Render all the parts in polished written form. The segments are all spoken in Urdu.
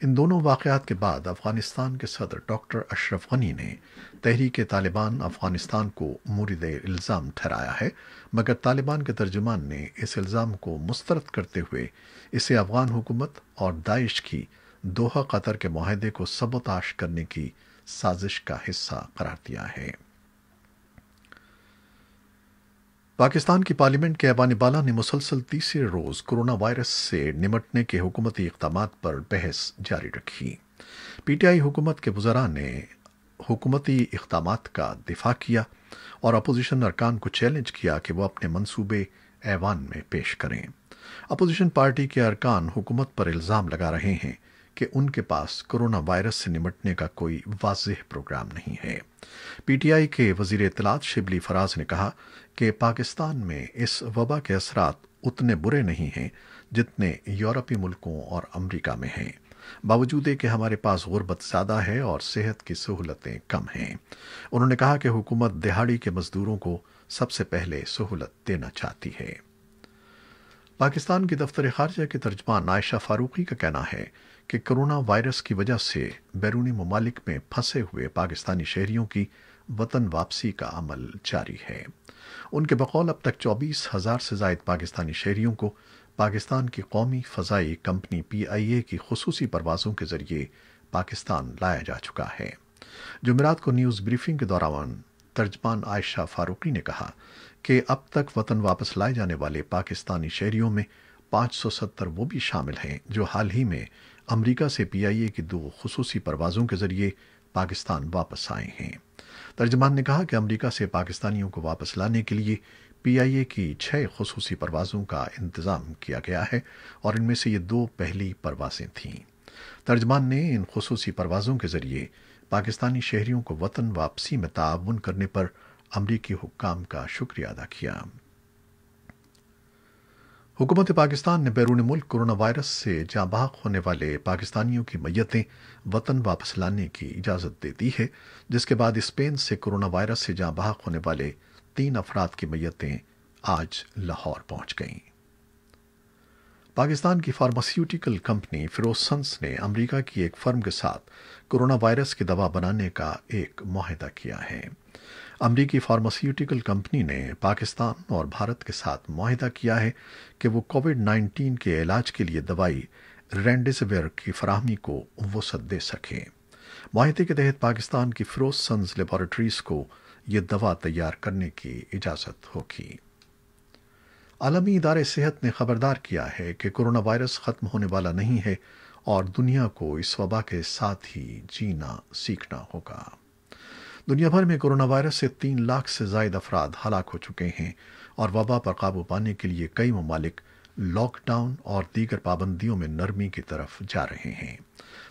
ان دونوں واقعات کے بعد افغانستان کے صدر ڈاکٹر اشرف غنی نے تحریک طالبان افغانستان کو مورد الزام ٹھہرایا ہے، مگر طالبان کے ترجمان نے اس الزام کو مسترد کرتے ہوئے اسے افغان حکومت اور داعش کی دوحہ قطر کے معاہدے کو سبوتاش کرنے کی سازش کا حصہ قرار دیا ہے۔ پاکستان کی پارلیمنٹ کے ایوان بالا نے مسلسل تیسرے روز کرونا وائرس سے نمٹنے کے حکومتی اقدامات پر بحث جاری رکھی۔ پی ٹی آئی حکومت کے وزراء نے حکومتی اقدامات کا دفاع کیا اور اپوزیشن ارکان کو چیلنج کیا کہ وہ اپنے منصوبے ایوان میں پیش کریں۔ اپوزیشن پارٹی کے ارکان حکومت پر الزام لگا رہے ہیں کہ ان کے پاس کرونا وائرس سے نمٹنے کا کوئی واضح پروگرام نہیں ہے۔ پی ٹی آئی کے وزیر اطلاعات شبلی فراز نے کہا کہ پاکستان میں اس وبا کے اثرات اتنے برے نہیں ہیں جتنے یورپی ملکوں اور امریکہ میں ہیں، باوجود کہ ہمارے پاس غربت زیادہ ہے اور صحت کی سہولتیں کم ہیں۔ انہوں نے کہا کہ حکومت دہاڑی کے مزدوروں کو سب سے پہلے سہولت دینا چاہتی ہے۔ پاکستان کی دفتر خارجہ کے ترجمان عائشہ فاروقی کا کہنا ہے کہ کرونا وائرس کی وجہ سے بیرونی ممالک میں پھنسے ہوئے پاکستانی شہریوں کی وطن واپسی کا عمل جاری ہے۔ ان کے بقول اب تک 24,000 سے زائد پاکستانی شہریوں کو پاکستان کی قومی فضائی کمپنی پی آئی اے کی خصوصی پروازوں کے ذریعے پاکستان لایا جا چکا ہے۔ جمعرات کو نیوز بریفنگ کے دوران ترجمان عائشہ فاروقی نے کہا کہ اب تک وطن واپس لائے جانے والے پاکستانی شہریوں میں 570 وہ بھی شامل ہیں جو حال ہی میں امریکہ سے پی آئی اے کی 2 خصوصی پروازوں کے ذریعے پاکستان واپس آئے ہیں۔ ترجمان نے کہا کہ امریکہ سے پاکستانیوں کو واپس لانے کے لیے پی آئی اے کی 6 خصوصی پروازوں کا انتظام کیا گیا ہے اور ان میں سے یہ 2 پہلی پروازیں تھیں۔ ترجمان نے ان خصوصی پروازوں کے ذریعے پاکستانی شہریوں کو وطن واپسی میں تعاون کرنے پر امریکی حکام کا شکریہ ادا کیا۔ حکومت پاکستان نے بیرون ملک کرونا وائرس سے جاں بحق ہونے والے پاکستانیوں کی میتیں وطن واپس لانے کی اجازت دے دی ہے، جس کے بعد اسپین سے کرونا وائرس سے جاں بحق ہونے والے 3 افراد کی میتیں آج لاہور پہنچ گئیں۔ پاکستان کی فارماسیوٹیکل کمپنی فیروسنس نے امریکہ کی ایک فرم کے ساتھ کرونا وائرس کی دوا بنانے کا ایک معاہدہ کیا ہے۔ امریکی فارماسیوٹیکل کمپنی نے پاکستان اور بھارت کے ساتھ معاہدہ کیا ہے کہ وہ کووڈ-19 کے علاج کے لیے دوائی رینڈیسیویر کی فراہمی کو وسعت دے سکے۔ معاہدے کے تحت پاکستان کی فیروسنس لیبارٹریز کو یہ دوا تیار کرنے کی اجازت ہوگی۔ عالمی ادارے صحت نے خبردار کیا ہے کہ کرونا وائرس ختم ہونے والا نہیں ہے اور دنیا کو اس وبا کے ساتھ ہی جینا سیکھنا ہوگا۔ دنیا بھر میں کرونا وائرس سے 3 لاکھ سے زائد افراد ہلاک ہو چکے ہیں اور وبا پر قابو پانے کے لیے کئی ممالک لاک ڈاؤن اور دیگر پابندیوں میں نرمی کی طرف جا رہے ہیں۔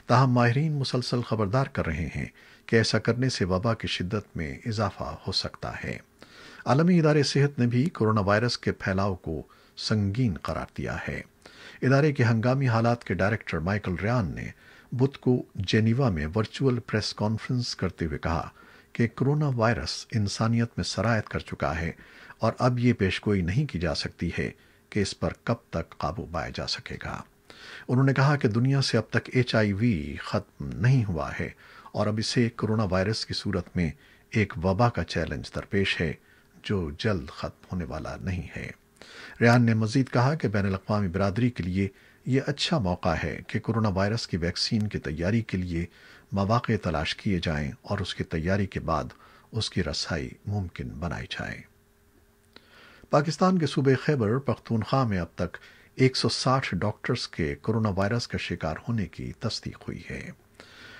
تاہم ماہرین مسلسل خبردار کر رہے ہیں کہ ایسا کرنے سے وبا کی شدت میں اضافہ ہو سکتا ہے۔ عالمی ادارے صحت نے بھی کرونا وائرس کے پھیلاؤ کو سنگین قرار دیا ہے۔ ادارے کے ہنگامی حالات کے ڈائریکٹر مائیکل ریان نے بدھ کو جنیوا میں ورچوئل پریس کانفرنس کرتے ہوئے کہا کہ کرونا وائرس انسانیت میں سرایت کر چکا ہے اور اب یہ پیشگوئی نہیں کی جا سکتی ہے کہ اس پر کب تک قابو پایا جا سکے گا۔ انہوں نے کہا کہ دنیا سے اب تک HIV ختم نہیں ہوا ہے اور اب اسے کرونا وائرس کی صورت میں ایک وبا کا چیلنج درپیش ہے جو جلد ختم ہونے والا نہیں ہے۔ ریان نے مزید کہا کہ بین الاقوامی برادری کے لیے یہ اچھا موقع ہے کہ کرونا وائرس کی ویکسین کی تیاری کے لیے مواقع تلاش کیے جائیں اور اس کی تیاری کے بعد اس کی رسائی ممکن بنائی جائے۔ پاکستان کے صوبے خیبر پختونخوا میں اب تک 160 ڈاکٹرز کے کرونا وائرس کا شکار ہونے کی تصدیق ہوئی ہے۔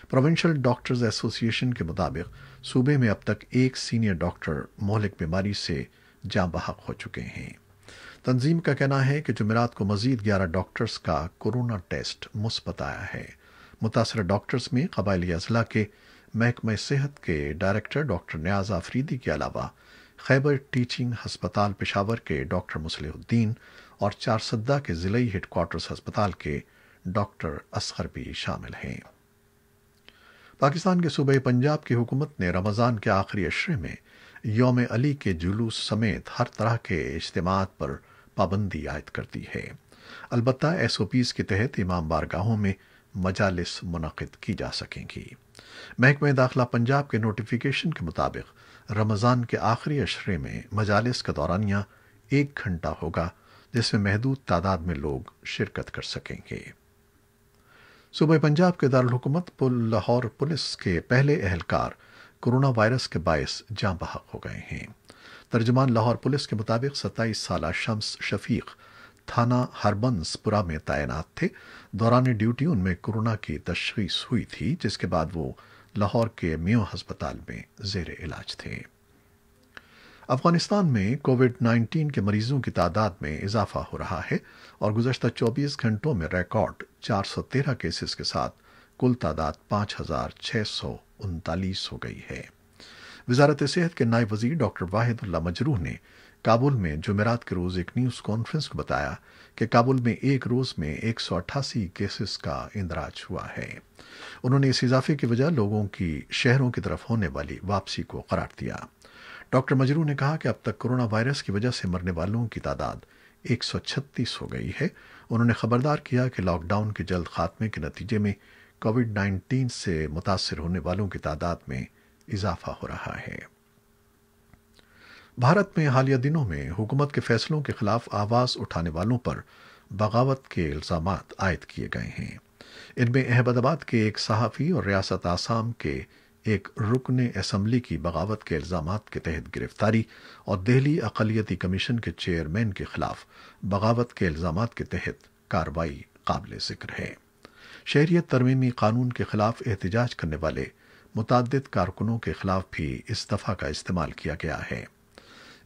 پروونشل ڈاکٹرز ایسوسی ایشن کے مطابق صوبے میں اب تک 1 سینئر ڈاکٹر مہلک بیماری سے جاں بحق ہو چکے ہیں۔ تنظیم کا کہنا ہے کہ جمعرات کو مزید 11 ڈاکٹرز کا کورونا ٹیسٹ مثبت آیا ہے۔ متاثرہ ڈاکٹرز میں قبائلی اضلاع کے محکمہ صحت کے ڈائریکٹر ڈاکٹر نیاز آفریدی کے علاوہ خیبر ٹیچنگ ہسپتال پشاور کے ڈاکٹر مصلح الدین اور چارسدہ کے ضلعی ہیڈ کوارٹرز ہسپتال کے ڈاکٹر اصغر بھی شامل ہیں۔ پاکستان کے صوبہ پنجاب کی حکومت نے رمضان کے آخری عشرے میں یوم علی کے جلوس سمیت ہر طرح کے اجتماعات پر پابندی عائد کر دی ہے۔ البتہ SOPs کے تحت امام بارگاہوں میں مجالس منعقد کی جا سکیں گی۔ محکمہ داخلہ پنجاب کے نوٹیفیکیشن کے مطابق رمضان کے آخری عشرے میں مجالس کا دورانیہ 1 گھنٹہ ہوگا، جس میں محدود تعداد میں لوگ شرکت کر سکیں گے۔ صوبہ پنجاب کے دارالحکومت لاہور پولیس کے پہلے اہلکار کورونا وائرس کے باعث جاں بحق ہو گئے ہیں۔ ترجمان لاہور پولیس کے مطابق 27 سالہ شمس شفیق تھانہ ہربنس پورہ میں تعینات تھے۔ دوران ڈیوٹی ان میں کورونا کی تشخیص ہوئی تھی، جس کے بعد وہ لاہور کے میو ہسپتال میں زیر علاج تھے۔ افغانستان میں کووڈ 19 کے مریضوں کی تعداد میں اضافہ ہو رہا ہے اور گزشتہ 24 گھنٹوں میں ریکارڈ 413 کیسز کے ساتھ کل تعداد 5639 ہو گئی ہے۔ وزارت صحت کے نائب وزیر ڈاکٹر واحد اللہ مجروح نے کابل میں جمعرات کے روز ایک نیوز کانفرنس کو بتایا کہ کابل میں ایک روز میں 188 کیسز کا اندراج ہوا ہے۔ انہوں نے اس اضافے کی وجہ لوگوں کی شہروں کی طرف ہونے والی واپسی کو قرار دیا۔ ڈاکٹر مجروح نے کہا کہ اب تک کورونا وائرس کی وجہ سے مرنے والوں کی تعداد 136 ہو گئی ہے۔ انہوں نے خبردار کیا کہ لاک ڈاؤن کے جلد خاتمے کے نتیجے میں کووڈ 19 سے متاثر ہونے والوں کی تعداد میں اضافہ ہو رہا ہے۔ بھارت میں حالیہ دنوں میں حکومت کے فیصلوں کے خلاف آواز اٹھانے والوں پر بغاوت کے الزامات عائد کیے گئے ہیں۔ ان میں احمد آباد کے ایک صحافی اور ریاست آسام کے ایک رکن اسمبلی کی بغاوت کے الزامات کے تحت گرفتاری اور دہلی اقلیتی کمیشن کے چیئرمین کے خلاف بغاوت کے الزامات کے تحت کارروائی قابل ذکر ہے۔ شہریت ترمیمی قانون کے خلاف احتجاج کرنے والے متعدد کارکنوں کے خلاف بھی اس دفعہ کا استعمال کیا گیا ہے۔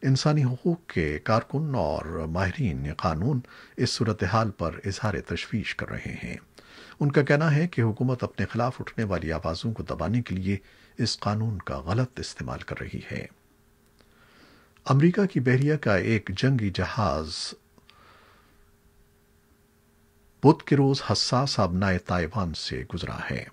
انسانی حقوق کے کارکن اور ماہرین قانون اس صورتحال پر اظہار تشویش کر رہے ہیں۔ ان کا کہنا ہے کہ حکومت اپنے خلاف اٹھنے والی آوازوں کو دبانے کے لیے اس قانون کا غلط استعمال کر رہی ہے۔ امریکہ کی بحریہ کا ایک جنگی جہاز بدھ کے روز حساس آبنائے تائیوان سے گزرا ہے۔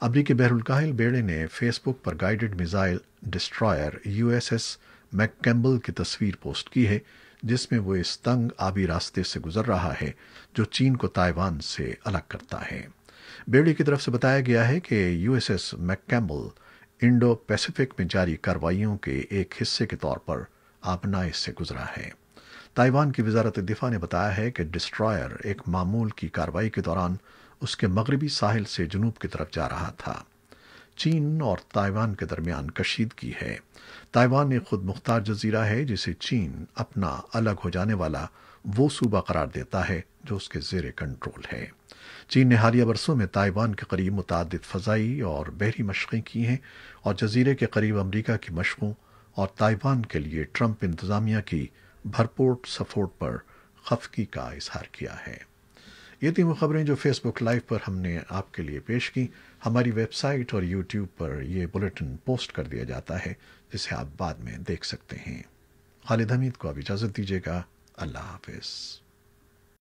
امریکی بحر الکاہل بیڑے نے فیس بک پر guided missile destroyer USS McCampbell کی تصویر پوسٹ کی ہے، جس میں وہ اس تنگ آبی راستے سے گزر رہا ہے جو چین کو تائیوان سے الگ کرتا ہے۔ بیڑے کی طرف سے بتایا گیا ہے کہ USS McCampbell Indo Pacific میں جاری کارروائیوں کے ایک حصے کے طور پر آبنائے سے گزرا ہے۔ تائیوان کی وزارت دفاع نے بتایا ہے کہ ڈسٹرائر ایک معمول کی کارروائی کے دوران اس کے مغربی ساحل سے جنوب کی طرف جا رہا تھا۔ چین اور تائیوان کے درمیان کشیدگی ہے۔ تائیوان ایک خود مختار جزیرہ ہے جسے چین اپنا الگ ہو جانے والا وہ صوبہ قرار دیتا ہے جو اس کے زیر کنٹرول ہے۔ چین نے حالیہ برسوں میں تائیوان کے قریب متعدد فضائی اور بحری مشقیں کی ہیں اور جزیرے کے قریب امریکہ کی مشقوں اور تائیوان کے لیے ٹرمپ انتظامیہ کی بھرپور سپورٹ پر خفگی کا اظہار کیا ہے۔ یہ تین خبریں جو فیس بک لائیو پر ہم نے آپ کے لیے پیش کی۔ ہماری ویب سائٹ اور یوٹیوب پر یہ بلیٹن پوسٹ کر دیا جاتا ہے، جسے آپ بعد میں دیکھ سکتے ہیں۔ خالد حمید کو اب اجازت دیجیے گا۔ اللہ حافظ۔